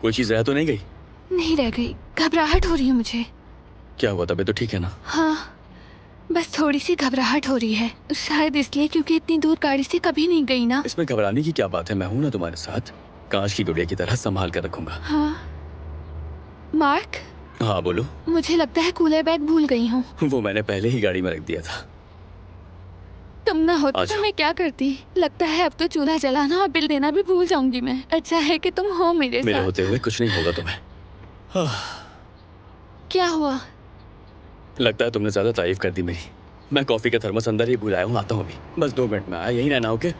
कोई चीज रह तो नहीं गई? नहीं रह गई, घबराहट हो रही है मुझे। क्या हुआ, तबीयत तो ठीक है ना? हाँ, बस थोड़ी सी घबराहट हो रही है, शायद इसलिए क्योंकि इतनी दूर गाड़ी से कभी नहीं गई ना। इसमें घबराने की क्या बात है, मैं हूं ना तुम्हारे साथ। कांच की गुड़िया की तरह संभाल कर रखूंगा। हाँ मार्क, हाँ बोलो। मुझे लगता है कूलर बैग भूल गई हूँ। वो मैंने पहले ही गाड़ी में रख दिया था। तुम ना होते आजा। तो मैं क्या करती। लगता है अब तो चूल्हा जलाना और बिल देना भी भूल जाऊंगी मैं। अच्छा है कि तुम हो मेरे मेरे साथ। होते हुए कुछ नहीं होगा तुम्हें। हाँ, क्या हुआ? लगता है तुमने ज्यादा तारीफ कर दी मेरी। मैं कॉफी का थर्मस अंदर ही भुलाया हूँ, आता हूँ अभी। बस 2 मिनट में आया, यही रहना। ओके।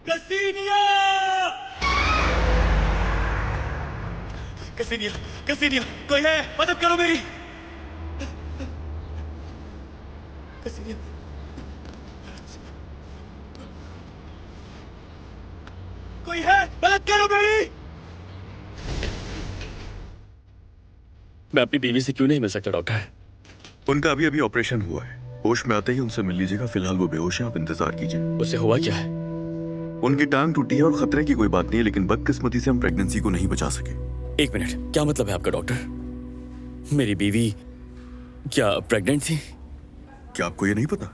कसीनिया! कसीनिया! कसीनिया! कोई है? मदद करो मेरी! कसीनिया! कोई है? मदद करो मेरी! मैं अपनी बीवी से क्यों नहीं मिल सकता डॉक्टर? उनका अभी अभी ऑपरेशन हुआ है। होश में आते ही उनसे मिल लीजिएगा। फिलहाल वो बेहोश है, आप इंतजार कीजिए। उससे हुआ क्या है? उनकी टांग टूटी है और खतरे की कोई बात नहीं है, लेकिन बदकिस्मती से हम प्रेगनेंसी को नहीं बचा सके। 1 मिनट, क्या मतलब है आपका डॉक्टर? मेरी बीवी क्या प्रेग्नेंट थी? क्या आपको ये नहीं पता?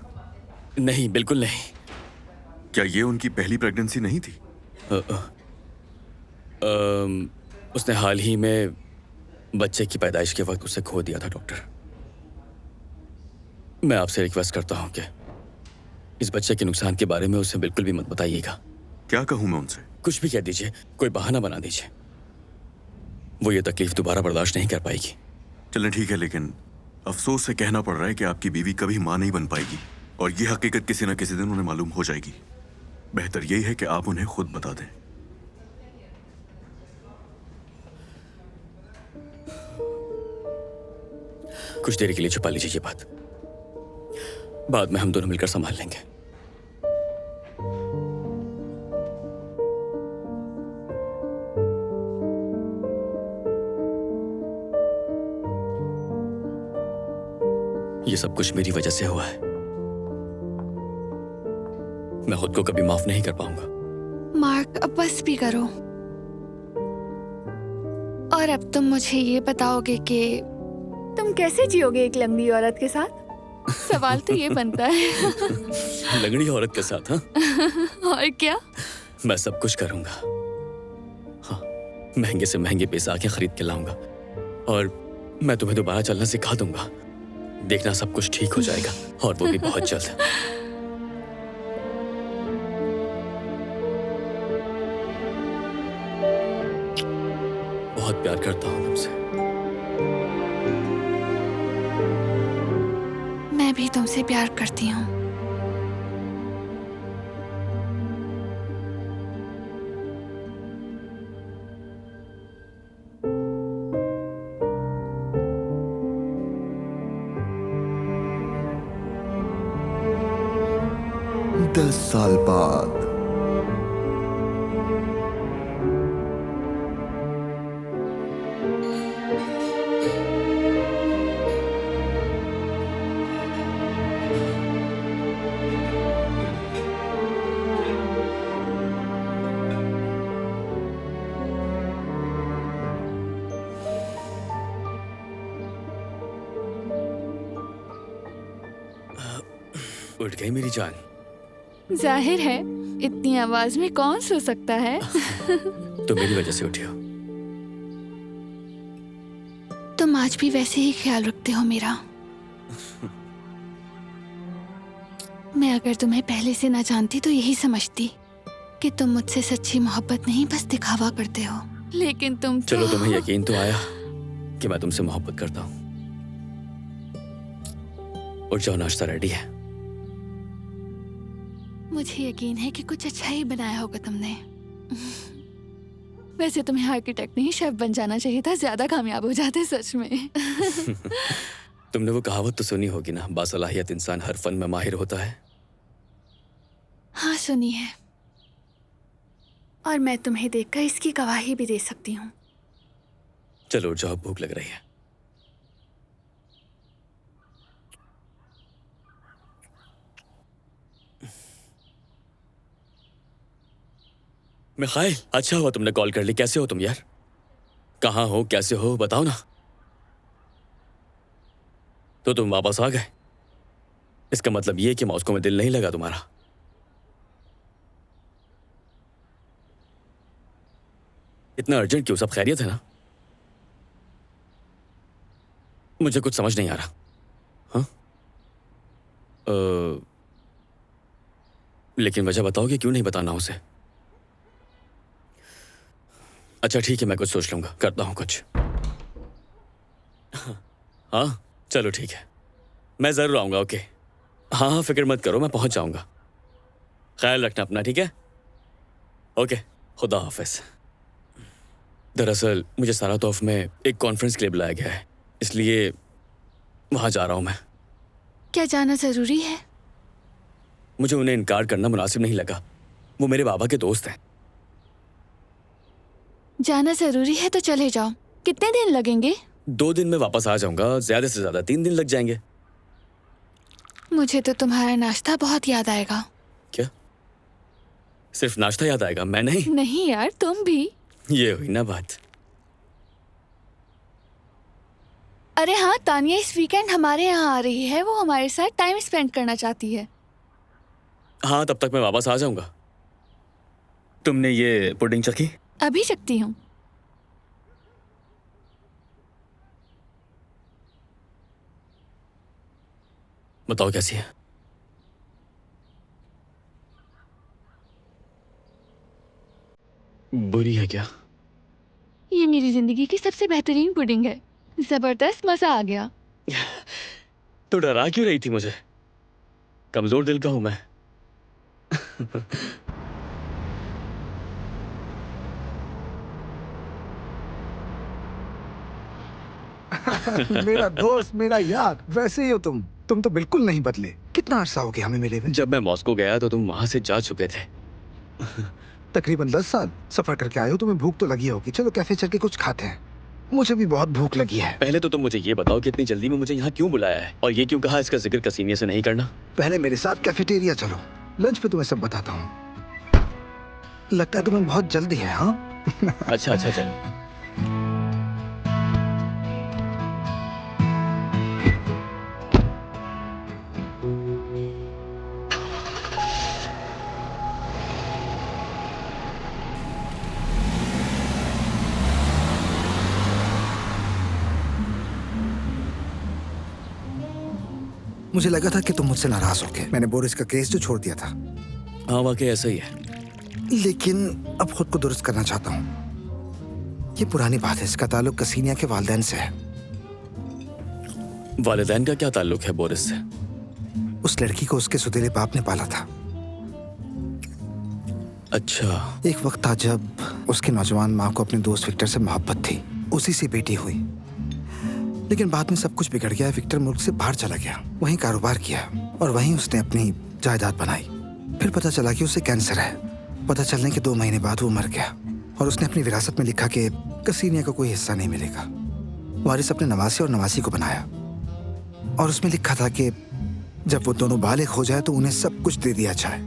नहीं, बिल्कुल नहीं। क्या ये उनकी पहली प्रेगनेंसी नहीं थी? उसने हाल ही में बच्चे की पैदाइश के वक्त उसे खो दिया था डॉक्टर। मैं आपसे रिक्वेस्ट करता हूं कि इस बच्चे के नुकसान के बारे में उसे बिल्कुल भी मत बताइएगा। क्या कहूं मैं उनसे? कुछ भी कह दीजिए, कोई बहाना बना दीजिए। वो ये तकलीफ दोबारा बर्दाश्त नहीं कर पाएगी। चलें ठीक है, लेकिन अफसोस से कहना पड़ रहा है कि आपकी बीवी कभी मां नहीं बन पाएगी, और ये हकीकत किसी न किसी दिन उन्हें मालूम हो जाएगी। बेहतर यही है कि आप उन्हें खुद बता दें। कुछ देर के लिए छुपा लीजिए ये बात, बाद में हम दोनों मिलकर संभाल लेंगे। ये सब कुछ मेरी वजह से हुआ है। मैं खुद को कभी माफ नहीं कर पाऊंगा। मार्क, अब बस भी करो। और अब तुम मुझे ये बताओगे कि तुम कैसे जियोगे एक लंगड़ी औरत के साथ? सवाल तो ये बनता है। लंगड़ी औरत के साथ? हाँ, और क्या? मैं सब कुछ करूंगा। हाँ, महंगे से महंगे पोशाकें खरीद के लाऊंगा और मैं तुम्हें दोबारा चलना सिखा दूंगा। देखना, सब कुछ ठीक हो जाएगा, और वो भी बहुत जल्द। बहुत प्यार करता हूं तुमसे। मैं भी तुमसे प्यार करती हूँ। दस साल बाद उठ गई मेरी जान। जाहिर है, इतनी आवाज में कौन सो सकता है? तो मेरी वजह से उठी हो। तुम आज भी वैसे ही ख्याल रखते हो मेरा। मैं अगर तुम्हें पहले से ना जानती तो यही समझती कि तुम मुझसे सच्ची मोहब्बत नहीं, बस दिखावा करते हो। लेकिन तुम चलो, तुम्हें यकीन तो आया कि मैं तुमसे मोहब्बत करता हूँ। उठ जाओ, नाश्ता रेडी है। मुझे यकीन है कि कुछ अच्छा ही बनाया होगा तुमने। वैसे तुम्हें आर्किटेक्ट नहीं, शेफ बन जाना चाहिए था, ज्यादा कामयाब हो जाते सच में। तुमने वो कहावत तो सुनी होगी ना, बासलाहियत इंसान हर फन में माहिर होता है। हाँ, सुनी है। और मैं तुम्हें देखकर इसकी गवाही भी दे सकती हूँ। चलो उठ जाओ, भूख लग रही है। मिखाइल, अच्छा हुआ तुमने कॉल कर ली। कैसे हो तुम यार? कहाँ हो, कैसे हो, बताओ ना। तो तुम वापस आ गए? इसका मतलब ये कि मॉस्को में दिल नहीं लगा तुम्हारा? इतना अर्जेंट क्यों? सब खैरियत है ना? मुझे कुछ समझ नहीं आ रहा। हाँ? लेकिन वजह बताओगे क्यों नहीं बताना उसे? अच्छा ठीक है, मैं कुछ सोच लूंगा, करता हूं कुछ। हाँ चलो ठीक है, मैं जरूर आऊंगा। ओके हाँ हाँ, फिक्र मत करो, मैं पहुंच जाऊंगा। ख्याल रखना अपना, ठीक है? ओके, खुदा हाफिज। दरअसल मुझे सारातोफ में एक कॉन्फ्रेंस के लिए बुलाया गया है, इसलिए वहां जा रहा हूं मैं। क्या जाना जरूरी है? मुझे उन्हें इनकार करना मुनासिब नहीं लगा। वो मेरे बाबा के दोस्त हैं। जाना जरूरी है तो चले जाओ। कितने दिन लगेंगे? 2 दिन में वापस आ जाऊंगा, ज्यादा से ज्यादा 3 दिन लग जाएंगे। मुझे तो तुम्हारा नाश्ता बहुत याद आएगा। क्या सिर्फ नाश्ता याद आएगा? मैं नहीं। नहीं यार, तुम भी। ये हुई ना बात। अरे हाँ, तानिया इस वीकेंड हमारे यहाँ आ रही है। वो हमारे साथ टाइम स्पेंड करना चाहती है। हाँ तब तक मैं वापस आ जाऊंगा। तुमने ये पुडिंग चखी? अभी सकती हूँ। बताओ कैसी है? बुरी है क्या? ये मेरी जिंदगी की सबसे बेहतरीन पुडिंग है। जबरदस्त मजा आ गया। तो डरा क्यों रही थी मुझे? कमजोर दिल का हूं मैं। मेरा दोस्त, मेरा यार, वैसे ही हो तुम। तुम तो बिल्कुल नहीं बदले। कितना अरसा हो गया हमें मिले हुए? जब मैं मॉस्को गया तो तुम वहां से जा चुके थे। तकरीबन 10 साल सफर करके आए हो। तुम्हें भूख तो लगी होगी। चलो कैफे चल के कुछ खाते हैं। मुझे भी बहुत भूख लगी है। पहले तो तुम मुझे ये बताओ कि इतनी जल्दी में मुझे यहाँ क्यों बुलाया है, और ये क्यों कहा इसका जिक्र कसीनिया से नहीं करना? पहले मेरे साथ कैफेटेरिया चलो, लंच पे तुम्हें सब बताता हूँ। लगता है तुम्हें बहुत जल्दी है। हाँ अच्छा अच्छा चलो। मुझे लगा था कि तुम मुझसे नाराज हो गए। मैंने बोरिस का केस जो छोड़ दिया था। हाँ वाकई ऐसा ही है। लेकिन अब खुद को दुरुस्त करना चाहता हूँ। ये पुरानी बात है। इसका ताल्लुक कसीनिया के वालिदैन से है। वालिदैन का क्या ताल्लुक है बोरिस से? उस लड़की को उसके सुतीले बाप ने पाला था। अच्छा। एक वक्त था जब उसकी नौजवान माँ को अपने दोस्त विक्टर से मोहब्बत थी। उसी से बेटी हुई। लेकिन बाद में सब कुछ बिगड़ गया। विक्टर मुल्क से बाहर चला गया, वहीं कारोबार किया और वहीं उसने अपनी जायदाद बनाई। फिर पता चला कि उसे कैंसर है। पता चलने के 2 महीने बाद वो मर गया और उसने अपनी विरासत में लिखा कि कसीनिया को कोई हिस्सा नहीं मिलेगा। वारिस अपने नवासी और नवासी को बनाया और उसमें लिखा था कि जब वो दोनों बालिग हो जाए तो उन्हें सब कुछ दे दिया जाए।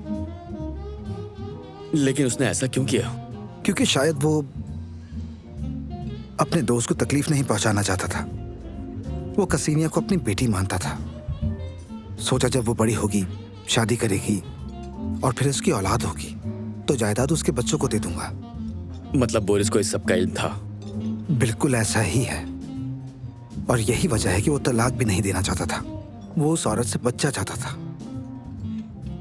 लेकिन उसने ऐसा क्यों किया? क्योंकि शायद वो अपने दोस्त को तकलीफ नहीं पहुंचाना चाहता था। वो कसीनिया को अपनी बेटी मानता था। सोचा जब वो बड़ी होगी, शादी करेगी और फिर उसकी औलाद होगी तो जायदाद उसके बच्चों को दे दूंगा। मतलब बोरिस को इस सब का इल्म था? बिल्कुल ऐसा ही है। और यही वजह है कि वो तलाक भी नहीं देना चाहता था। वो उस औरत से बच्चा चाहता था।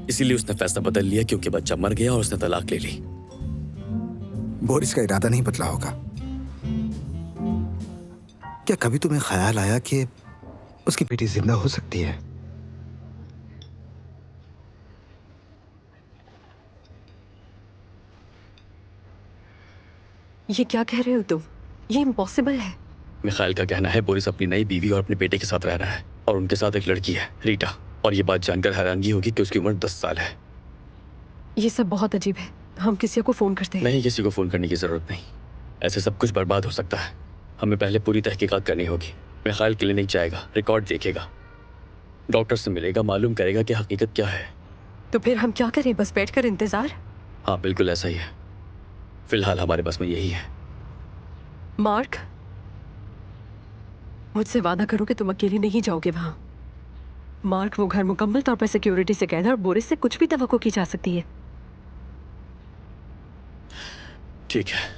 इसीलिए उसने फैसला बदल लिया क्योंकि बच्चा मर गया और उसने तलाक ले ली। बोरिस का इरादा नहीं बदला होगा। क्या कभी तुम्हें ख्याल आया कि उसकी बेटी जिंदा हो सकती है? ये क्या कह रहे हो तुम? ये इम्पॉसिबल है। मिखाइल का कहना है बोरिस अपनी नई बीवी और अपने बेटे के साथ रह रहा है और उनके साथ एक लड़की है, रीटा। और ये बात जानकर हैरानगी होगी कि उसकी उम्र 10 साल है। ये सब बहुत अजीब है। हम किसी को फोन करते हैं। नहीं, किसी को फोन करने की जरूरत नहीं। ऐसे सब कुछ बर्बाद हो सकता है। हमें पहले पूरी तहकीकात करनी होगी। मिखाइल क्लिनिक जाएगा, रिकॉर्ड देखेगा, डॉक्टर से मिलेगा, मालूम करेगा कि हकीकत क्या है। तो फिर हम क्या करें? बस बैठकर इंतजार? हाँ, बिल्कुल ऐसा ही है। फिलहाल हमारे पास में यही है। मार्क, मुझसे वादा करो कि तुम अकेले नहीं जाओगे वहां। मार्क, वो घर मुकम्मल तौर पर सिक्योरिटी से कैद है और बोरिस से कुछ भी तवक्को की जा सकती है। ठीक है।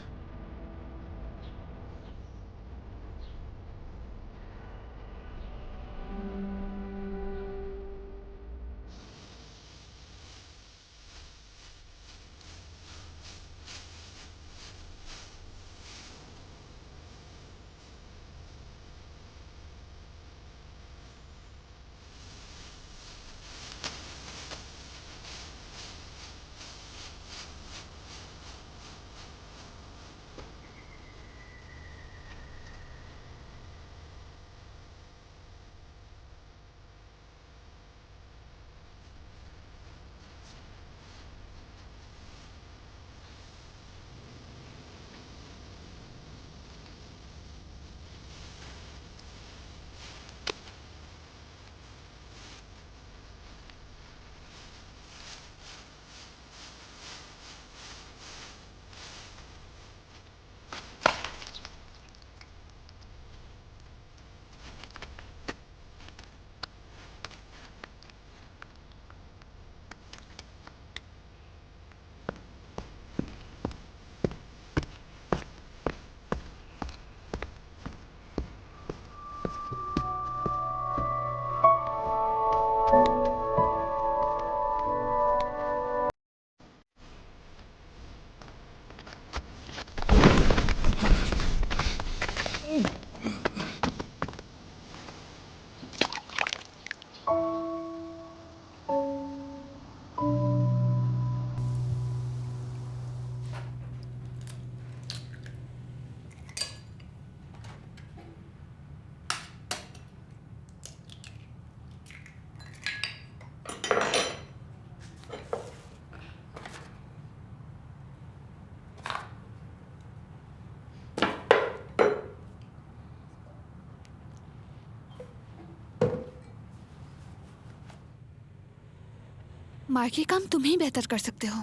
मार्क, ये काम तुम ही बेहतर कर सकते हो।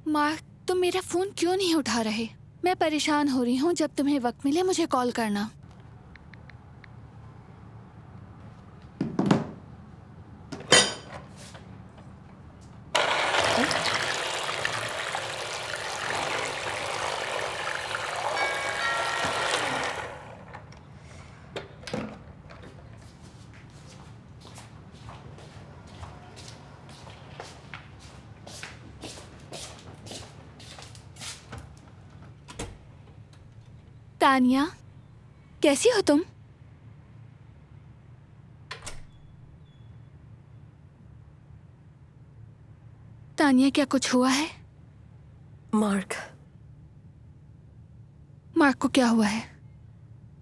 मार्क, तुम मेरा फोन क्यों नहीं उठा रहे? मैं परेशान हो रही हूँ। जब तुम्हें वक्त मिले मुझे कॉल करना। तानिया, कैसी हो तुम? तानिया, क्या कुछ हुआ है? मार्क, मार्क को क्या हुआ है?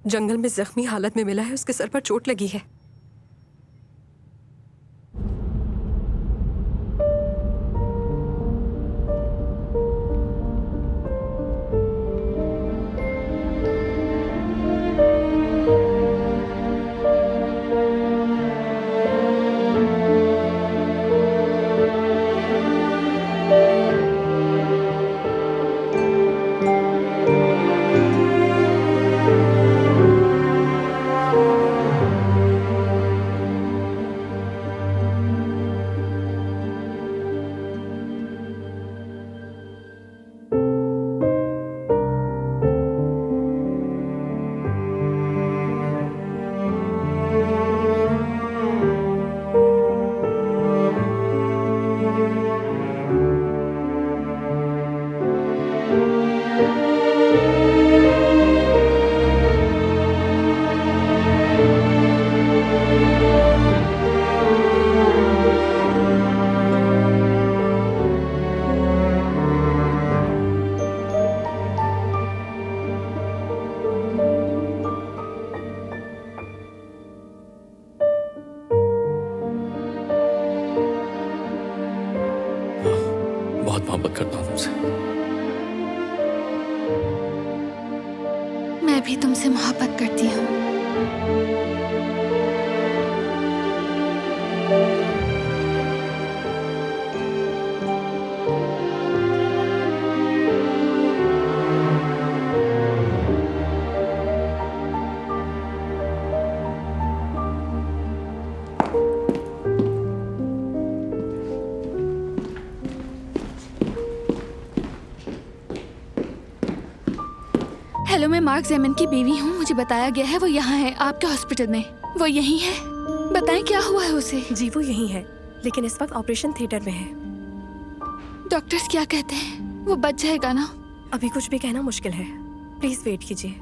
जंगल में जख्मी हालत में मिला है। उसके सर पर चोट लगी है। बहुत मोहब्बत करता हूँ तुमसे। मैं भी तुमसे मोहब्बत करती हूँ। हेलो, मैं मार्क जेमन की बीवी हूँ। मुझे बताया गया है वो यहाँ है, आपके हॉस्पिटल में। वो यहीं है? बताएं क्या हुआ है उसे? जी वो यहीं है, लेकिन इस वक्त ऑपरेशन थिएटर में है। डॉक्टर्स क्या कहते हैं? वो बच जाएगा ना? अभी कुछ भी कहना मुश्किल है, प्लीज वेट कीजिए।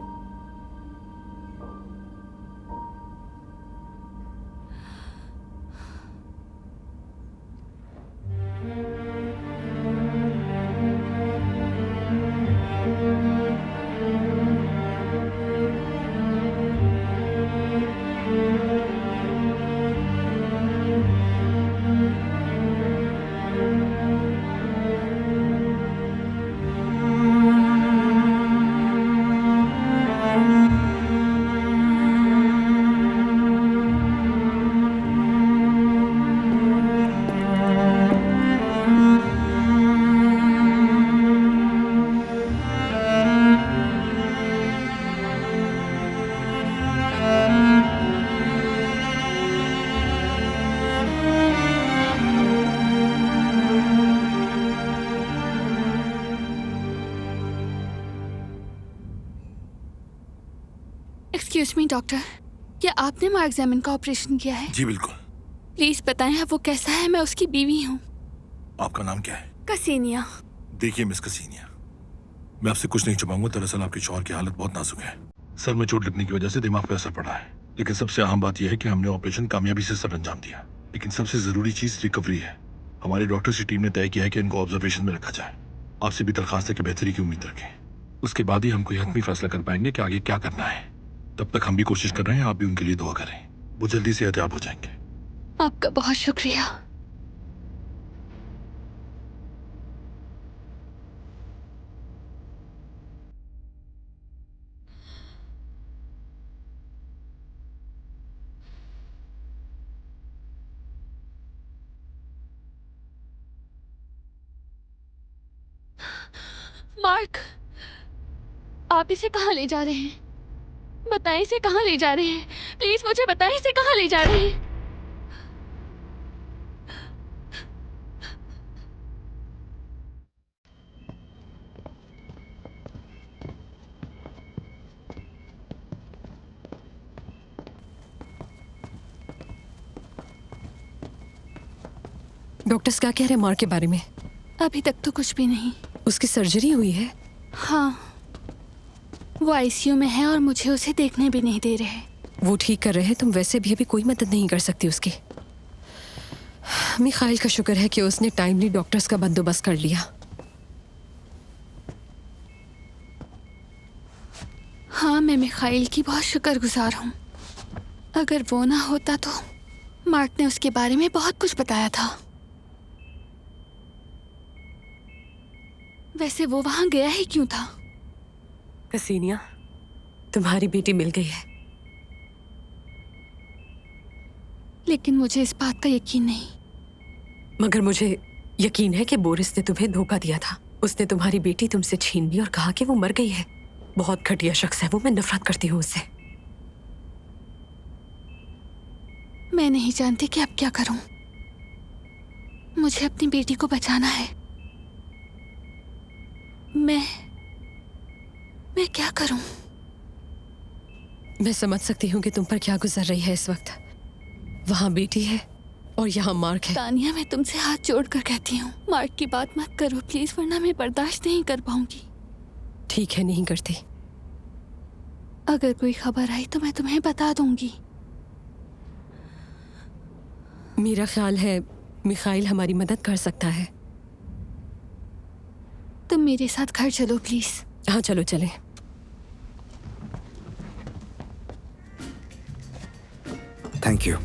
एक्सक्यूज मी डॉक्टर, क्या आपने मार्क जेमन का ऑपरेशन किया है? जी बिल्कुल। प्लीज बताएं अब वो कैसा है? मैं उसकी बीवी हूँ। आपका नाम क्या है? कसीनिया। देखिए मिस कसीनिया, मैं आपसे कुछ नहीं छुपाऊंगा। दरअसल आपके शौहर की हालत बहुत नाजुक है। सर में चोट लगने की वजह से दिमाग पर असर पड़ा है, लेकिन सबसे अहम बात यह है कि हमने ऑपरेशन कामयाबी से सर अंजाम दिया। लेकिन सबसे जरूरी चीज रिकवरी है। हमारी डॉक्टर्स की टीम ने तय किया है कि इनको ऑब्जर्वेशन में रखा जाए। आपसे भी दरखास्त है कि बेहतरी की उम्मीद रखें। उसके बाद ही हम कोई हतमी फैसला कर पाएंगे कि आगे क्या करना है। तब तक हम भी कोशिश कर रहे हैं, आप भी उनके लिए दुआ करें। वो जल्दी से एहतियात हो जाएंगे। आपका बहुत शुक्रिया। मार्क, आप इसे कहाँ ले जा रहे हैं? बताएं इसे कहाँ ले जा रहे हैं? प्लीज मुझे बताएं इसे कहाँ ले जा रहे हैं? डॉक्टर्स क्या कह रहे हैं मार्क के बारे में? अभी तक तो कुछ भी नहीं। उसकी सर्जरी हुई है? हाँ, वो आईसीयू में है और मुझे उसे देखने भी नहीं दे रहे। वो ठीक कर रहे हैं, तुम वैसे भी अभी कोई मदद नहीं कर सकती उसकी। मिखाइल का शुक्र है कि उसने टाइमली डॉक्टर्स का बंदोबस्त कर लिया। हाँ, मैं मिखाइल की बहुत शुक्रगुजार हूँ। अगर वो ना होता तो मार्क ने उसके बारे में बहुत कुछ बताया था। वैसे वो वहां गया ही क्यों था? कसीनिया, तुम्हारी बेटी मिल गई है। लेकिन मुझे इस बात का यकीन नहीं। मगर मुझे यकीन है कि बोरिस ने तुम्हें धोखा दिया था। उसने तुम्हारी बेटी तुमसे छीन ली और कहा कि वो मर गई है। बहुत घटिया शख्स है वो, मैं नफरत करती हूँ उससे। मैं नहीं जानती कि अब क्या करूं। मुझे अपनी बेटी को बचाना है। मैं क्या करूं? मैं समझ सकती हूँ कि तुम पर क्या गुजर रही है इस वक्त। वहाँ बेटी है और यहाँ मार्क है। तानिया, मैं तुमसे हाथ जोड़कर कहती हूँ, मार्क की बात मत करो प्लीज, वरना मैं बर्दाश्त नहीं कर पाऊंगी। ठीक है, नहीं करती। अगर कोई खबर आई तो मैं तुम्हें बता दूंगी। मेरा ख्याल है मिखाइल हमारी मदद कर सकता है। तुम मेरे साथ घर चलो प्लीज। हाँ चलो चलें। Thank you.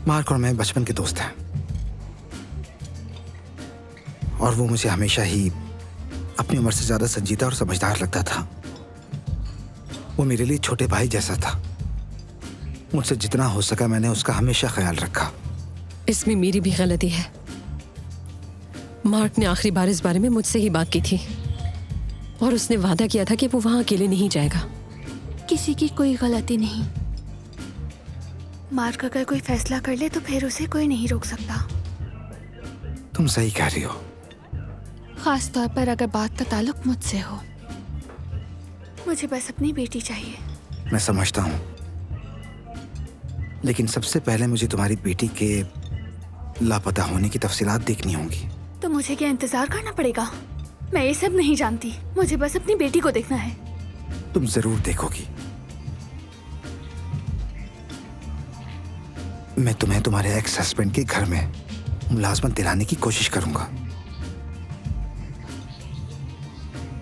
मार्क और मैं बचपन के दोस्त हैं और वो मुझे हमेशा ही अपनी उम्र से ज्यादा संजीदा और समझदार लगता था। वो मेरे लिए छोटे भाई जैसा था। मुझसे जितना हो सका मैंने उसका हमेशा ख्याल रखा। इसमें मेरी भी गलती है। मार्क ने आखिरी बार इस बारे में मुझसे ही बात की थी और उसने वादा किया था कि वो वहां अकेले नहीं जाएगा। किसी की कोई गलती नहीं। मार्क अगर कोई फैसला कर ले तो फिर उसे कोई नहीं रोक सकता। तुम सही कह रही हो। खास तौर पर अगर बात का ताल्लुक मुझसे हो। मुझे बस अपनी बेटी चाहिए। मैं समझता हूँ, लेकिन सबसे पहले मुझे तुम्हारी बेटी के लापता होने की तफसीलात देखनी होंगी। तो मुझे क्या इंतजार करना पड़ेगा? मैं ये सब नहीं जानती। मुझे बस अपनी बेटी को देखना है। तुम जरूर देखोगी। मैं तुम्हें तुम्हारे एक्स हस्बैंड के घर में मुलाजमत दिलाने की कोशिश करूंगा।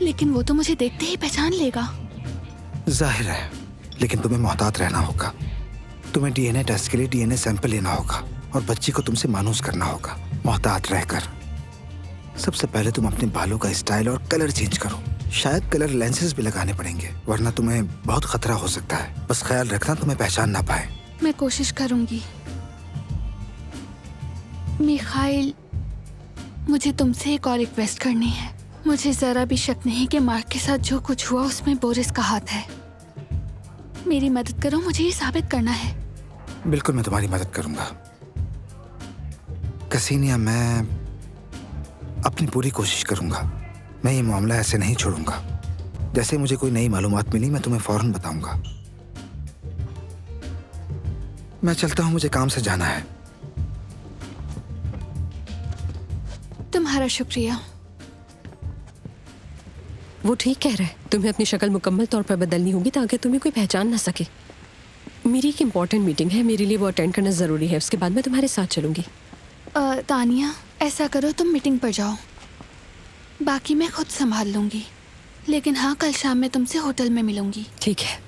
लेकिन वो तो मुझे देखते ही पहचान लेगा। जाहिर है, लेकिन तुम्हें मोहतात रहना होगा। तुम्हें डीएनए टेस्ट के लिए डीएनए सैंपल लेना होगा और बच्ची को तुमसे मानूस करना होगा, मोहतात रहकर। सबसे पहले तुम अपने बालों का स्टाइल और कलर चेंज करो। शायद कलर लेंसेज भी लगाने पड़ेंगे, वरना तुम्हें बहुत खतरा हो सकता है। बस ख्याल रखना तुम्हें पहचान ना पाए। मैं कोशिश करूंगी। मिखाइल, मुझे तुमसे एक और रिक्वेस्ट करनी है। मुझे जरा भी शक नहीं कि मार्क के साथ जो कुछ हुआ उसमें बोरिस का हाथ है। मेरी मदद करो, मुझे ये साबित करना है। बिल्कुल, मैं तुम्हारी मदद करूंगा कसीनिया। मैं अपनी पूरी कोशिश करूंगा। मैं ये मामला ऐसे नहीं छोड़ूंगा। जैसे मुझे कोई नई मालूमात मिली मैं तुम्हें फौरन बताऊंगा। मैं चलता हूं, मुझे काम से जाना है। तुम्हारा शुक्रिया। वो ठीक कह रहा है। तुम्हें अपनी शक्ल मुकम्मल तौर पर बदलनी होगी ताकि तुम्हें कोई पहचान ना सके। मेरी एक इम्पॉर्टेंट मीटिंग है, मेरे लिए वो अटेंड करना ज़रूरी है। उसके बाद मैं तुम्हारे साथ चलूंगी। तानिया, ऐसा करो तुम मीटिंग पर जाओ, बाकी मैं खुद संभाल लूंगी। लेकिन हाँ, कल शाम में तुमसे होटल में मिलूंगी। ठीक है।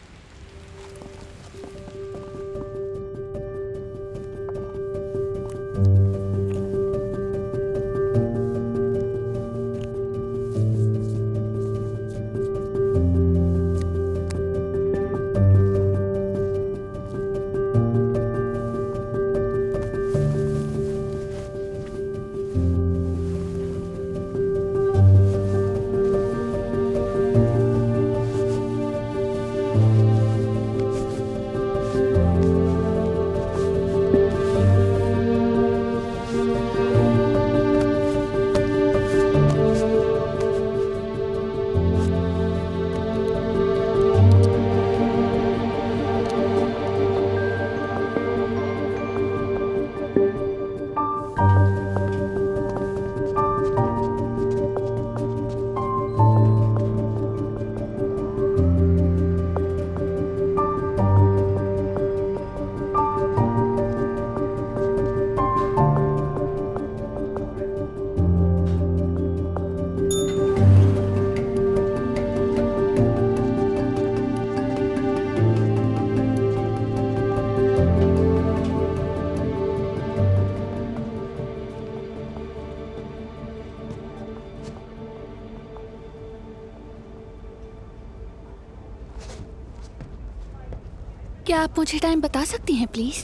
क्या आप मुझे टाइम बता सकती हैं प्लीज?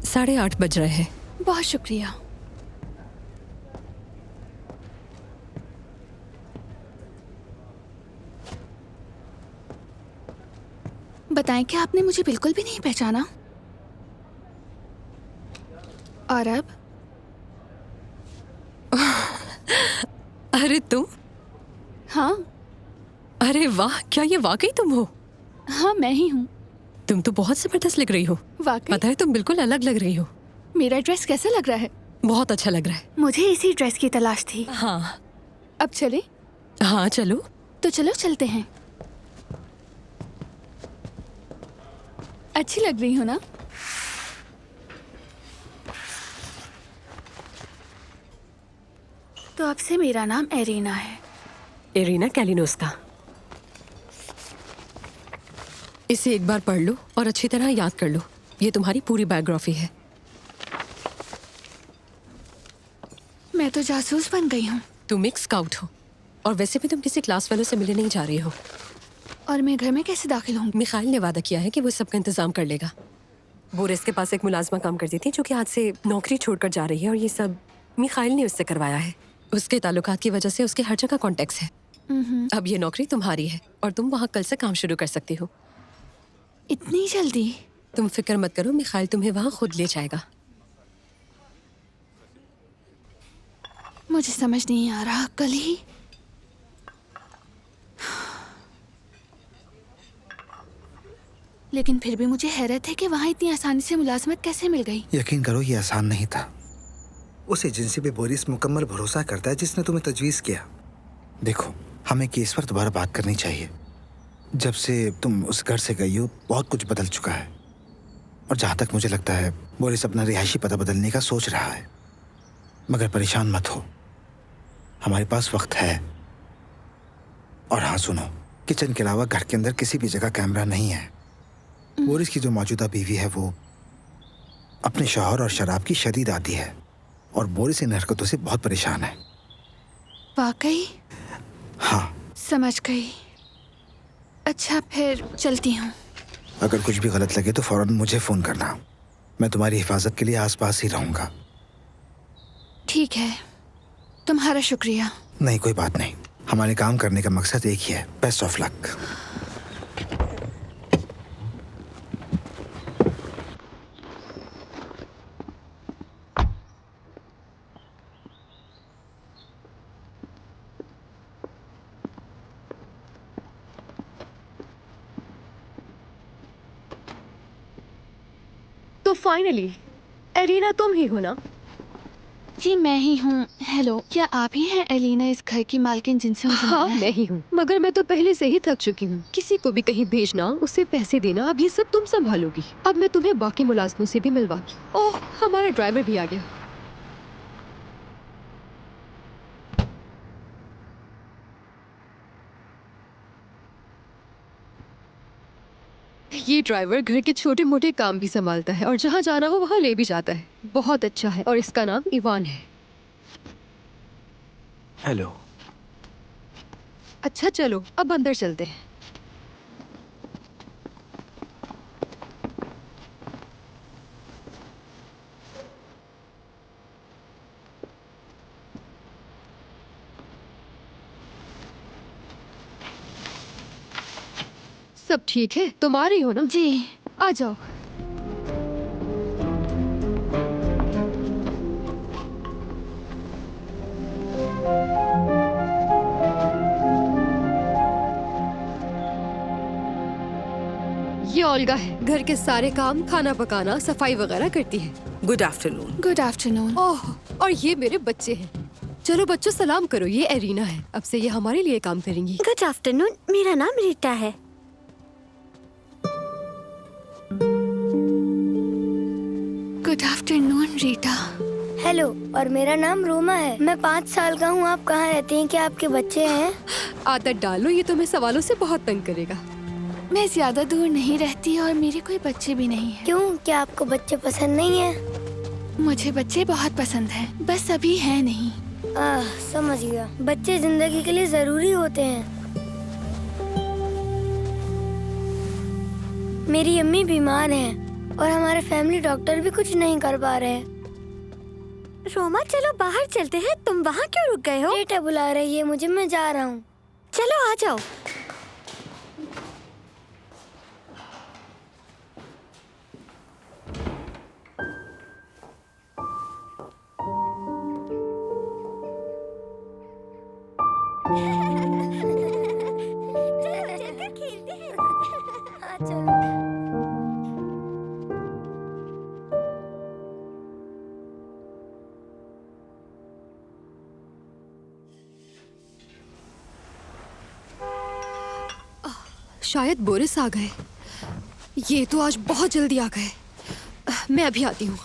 8:30 बज रहे हैं। बहुत शुक्रिया। बताएं, क्या आपने मुझे बिल्कुल भी नहीं पहचाना? और अब? अरे तुम? हाँ। अरे वाह, क्या ये वाकई तुम हो? हाँ, मैं ही हूँ। तुम तो बहुत जबरदस्त लग रही हो। वाकई? पता है, तुम बिल्कुल अलग लग रही हो। मेरा ड्रेस कैसा लग रहा है? बहुत अच्छा लग रहा है। मुझे इसी ड्रेस की तलाश थी। हाँ। अब चले? हाँ चलो। तो चलो चलते हैं। अच्छी लग रही हो ना? तो अब से मेरा नाम एरिना है। एरिना कैलिनोस्का। इसे एक बार पढ़ लो और अच्छी तरह याद कर लो। ये तुम्हारी पूरी बायोग्राफी है। मैं तो जासूस बन गई हूँ तुम एक स्काउट हो और वैसे भी तुम किसी क्लास फेलो से मिलने नहीं जा रही हो। और मैं घर में कैसे दाखिल होंगी? मिखाइल ने वादा किया है कि वो सबका इंतजाम कर लेगा। बोरिस के पास एक मुलाजमा काम करती थी जो कि आज से नौकरी छोड़कर जा रही है और ये सब मिखाइल ने उससे करवाया है। उसके ताल्लुकात की वजह से उसके हर जगह कॉन्टेक्ट्स है। अब ये नौकरी तुम्हारी है और तुम वहाँ कल से काम शुरू कर सकती हो। इतनी जल्दी? तुम फिक्र मत करो, मिखाइल तुम्हें वहाँ खुद ले जाएगा। मुझे समझ नहीं आ रहा, कल ही लेकिन फिर भी मुझे हैरत है कि वहाँ इतनी आसानी से मुलाजमत कैसे मिल गई। यकीन करो ये आसान नहीं था। उस एजेंसी पे बोरिस मुकम्मल भरोसा करता है जिसने तुम्हें तजवीज़ किया। देखो, हमें केस पर दोबारा बात करनी चाहिए। जब से तुम उस घर से गई हो बहुत कुछ बदल चुका है और जहाँ तक मुझे लगता है बोरिस अपना रिहायशी पता बदलने का सोच रहा है। मगर परेशान मत हो, हमारे पास वक्त है। और हाँ सुनो, किचन के अलावा घर के अंदर किसी भी जगह कैमरा नहीं है। बोरिस की जो मौजूदा बीवी है वो अपने शौहर और शराब की शदीद आदी है और बोरिस इन हरकतों से बहुत परेशान है। वाकई? हाँ। समझ गई। अच्छा फिर चलती हूँ। अगर कुछ भी गलत लगे तो फौरन मुझे फोन करना। मैं तुम्हारी हिफाजत के लिए आसपास ही रहूंगा। ठीक है, तुम्हारा शुक्रिया। नहीं, कोई बात नहीं। हमारे काम करने का मकसद एक ही है। Best of luck. तो फाइनली एरिना तुम ही हो ना? जी मैं ही हूँ। हेलो, क्या आप ही हैं एलिना, इस घर की मालकिन जिनसे मुझे हाँ मिलना है? मैं ही हूँ, मगर मैं तो पहले से ही थक चुकी हूँ। किसी को भी कहीं भेजना, उसे पैसे देना, अब ये सब तुम संभालोगी। अब मैं तुम्हें बाकी मुलाजमों से भी मिलवाऊंगी। ओह, हमारा ड्राइवर भी आ गया। ये ड्राइवर घर के छोटे मोटे काम भी संभालता है और जहाँ जाना हो वहाँ ले भी जाता है। बहुत अच्छा है और इसका नाम इवान है। हेलो। अच्छा चलो अब अंदर चलते हैं। सब ठीक है? तुम आ रही हो ना? जी। आ जाओ। ये ओल्गा है, घर के सारे काम, खाना पकाना, सफाई वगैरह करती है। Good afternoon. Good afternoon. Oh, और ये मेरे बच्चे हैं। चलो बच्चों सलाम करो, ये एरिना है। अब से ये हमारे लिए काम करेंगी। गुड आफ्टरनून, मेरा नाम रीटा है। Good afternoon Rita. हेलो, और मेरा नाम रोमा है। मैं 5 साल का हूँ। आप कहाँ रहते हैं? क्या आपके बच्चे हैं? आदत डालो, ये तुम्हें सवालों से बहुत तंग करेगा। मैं ज्यादा दूर नहीं रहती और मेरे कोई बच्चे भी नहीं हैं। क्यों, क्या आपको बच्चे पसंद नहीं है? मुझे बच्चे बहुत पसंद हैं, बस अभी है नहीं। समझ गया। बच्चे जिंदगी के लिए जरूरी होते हैं। मेरी अम्मी बीमार हैं और हमारे फैमिली डॉक्टर भी कुछ नहीं कर पा रहे हैं। रोमा चलो बाहर चलते हैं। तुम वहाँ क्यों रुक गए हो? बेटा बुला रही है मुझे, मैं जा रहा हूँ। चलो आ जाओ। शायद बोरिस आ गए। ये तो आज बहुत जल्दी आ गए। मैं अभी आती हूँ,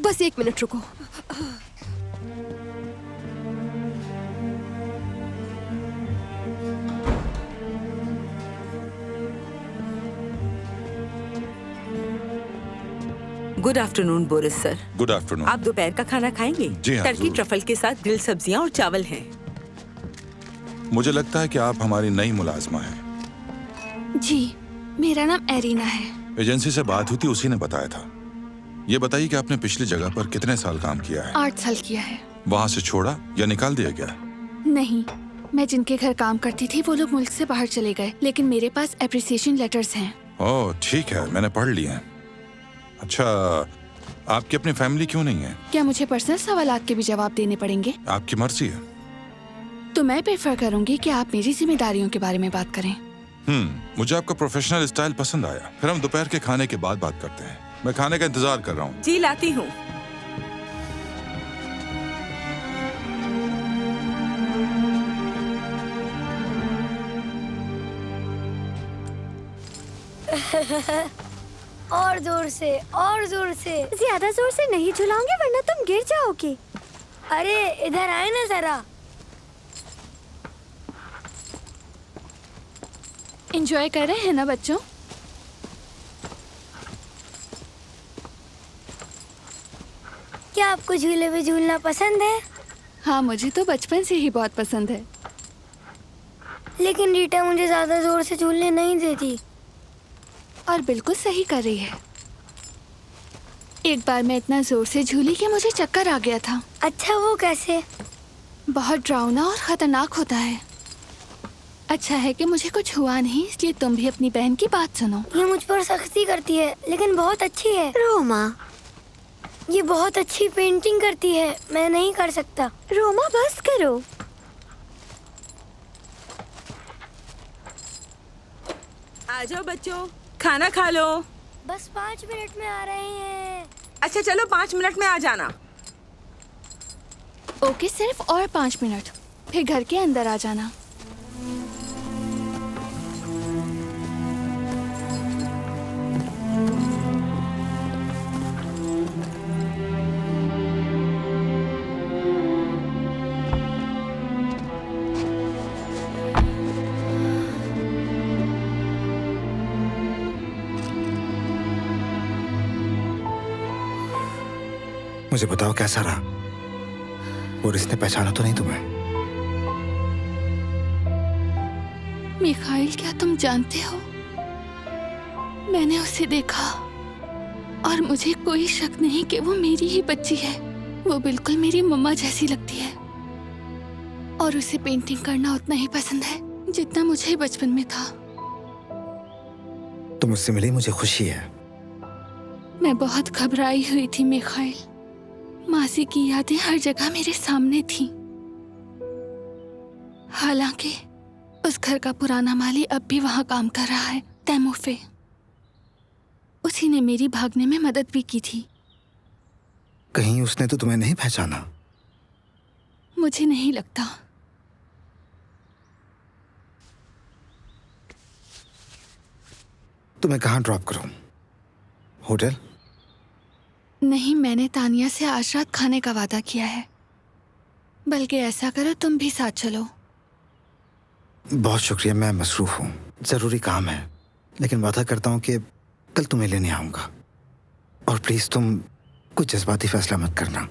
बस 1 मिनट रुको। Good afternoon Boris sir. Good afternoon. आप दोपहर का खाना खाएंगे? जी हाँ, टर्की जरूर। ट्रफल के साथ ग्रिल सब्जियां और चावल हैं। मुझे लगता है कि आप हमारी नई मुलाजमा हैं। जी, मेरा नाम एरिना है। एजेंसी से बात हुई थी, उसी ने बताया था। ये बताइए कि आपने पिछली जगह पर कितने साल काम किया है? 8 साल किया है। वहाँ से छोड़ा या निकाल दिया गया? नहीं, मैं जिनके घर काम करती थी वो लोग मुल्क से बाहर चले गए, लेकिन मेरे पास एप्रिसिएशन लेटर्स हैं। ओह ठीक है, मैंने पढ़ लिए हैं। अच्छा, आपकी अपनी फैमिली क्यों नहीं है? क्या मुझे पर्सनल सवालात के भी जवाब देने पड़ेंगे? आपकी मर्जी है। तो मैं प्रेफर करूंगी कि आप मेरी जिम्मेदारियों के बारे में बात करें। मुझे आपका प्रोफेशनल स्टाइल पसंद आया। फिर हम दोपहर के खाने के बाद बात करते हैं। मैं खाने का इंतजार कर रहा हूँ। जी लाती हूँ। और जोर से, और जोर से। ज्यादा जोर से नहीं झुलाओगे वरना तुम गिर जाओगे। अरे इधर आए ना जरा। एंजॉय कर रहे हैं ना बच्चों? क्या आपको झूले में झूलना पसंद है? हाँ, मुझे तो बचपन से ही बहुत पसंद है। लेकिन रीटा मुझे ज्यादा जोर से झूलने नहीं देती। और बिल्कुल सही कर रही है। एक बार मैं इतना जोर से झूली कि मुझे चक्कर आ गया था। अच्छा, वो कैसे? बहुत डरावना और खतरनाक होता है। अच्छा है कि मुझे कुछ हुआ नहीं, इसलिए तुम भी अपनी बहन की बात सुनो। ये मुझ पर सख्ती करती है, लेकिन बहुत अच्छी है। रोमा, ये बहुत अच्छी पेंटिंग करती है, मैं नहीं कर सकता। रोमा बस करो। आ जाओ बच्चों, खाना खा लो। बस 5 मिनट में आ रहे हैं। अच्छा चलो 5 मिनट में आ जाना। ओके, सिर्फ और 5 मिनट, फिर घर के अंदर आ जाना। मुझे बताओ कैसा रहा? बोरिस ने पहचाना तो नहीं तुम्हें? मिखाइल, क्या तुम जानते हो, मैंने उसे देखा और मुझे कोई शक नहीं कि वो मेरी ही बच्ची है। वो बिल्कुल मेरी मम्मा जैसी लगती है और उसे पेंटिंग करना उतना ही पसंद है जितना मुझे बचपन में था। तुम मुझसे मिली, मुझे खुशी है। मैं बहुत घबराई हुई थी मिखाइल। मासी की यादें हर जगह मेरे सामने थीं। हालांकि उस घर का पुराना माली अब भी वहां काम कर रहा है, तैमूफे। उसी ने मेरी भागने में मदद भी की थी। कहीं उसने तो तुम्हें नहीं पहचाना? मुझे नहीं लगता। तुम्हें कहाँ ड्रॉप करूं? होटल? नहीं, मैंने तानिया से आज रात खाने का वादा किया है। बल्कि ऐसा करो, तुम भी साथ चलो। बहुत शुक्रिया, मैं मसरूफ हूँ, जरूरी काम है। लेकिन वादा करता हूँ कि कल तुम्हें लेने आऊंगा। और प्लीज तुम कुछ जज्बाती फैसला मत करना।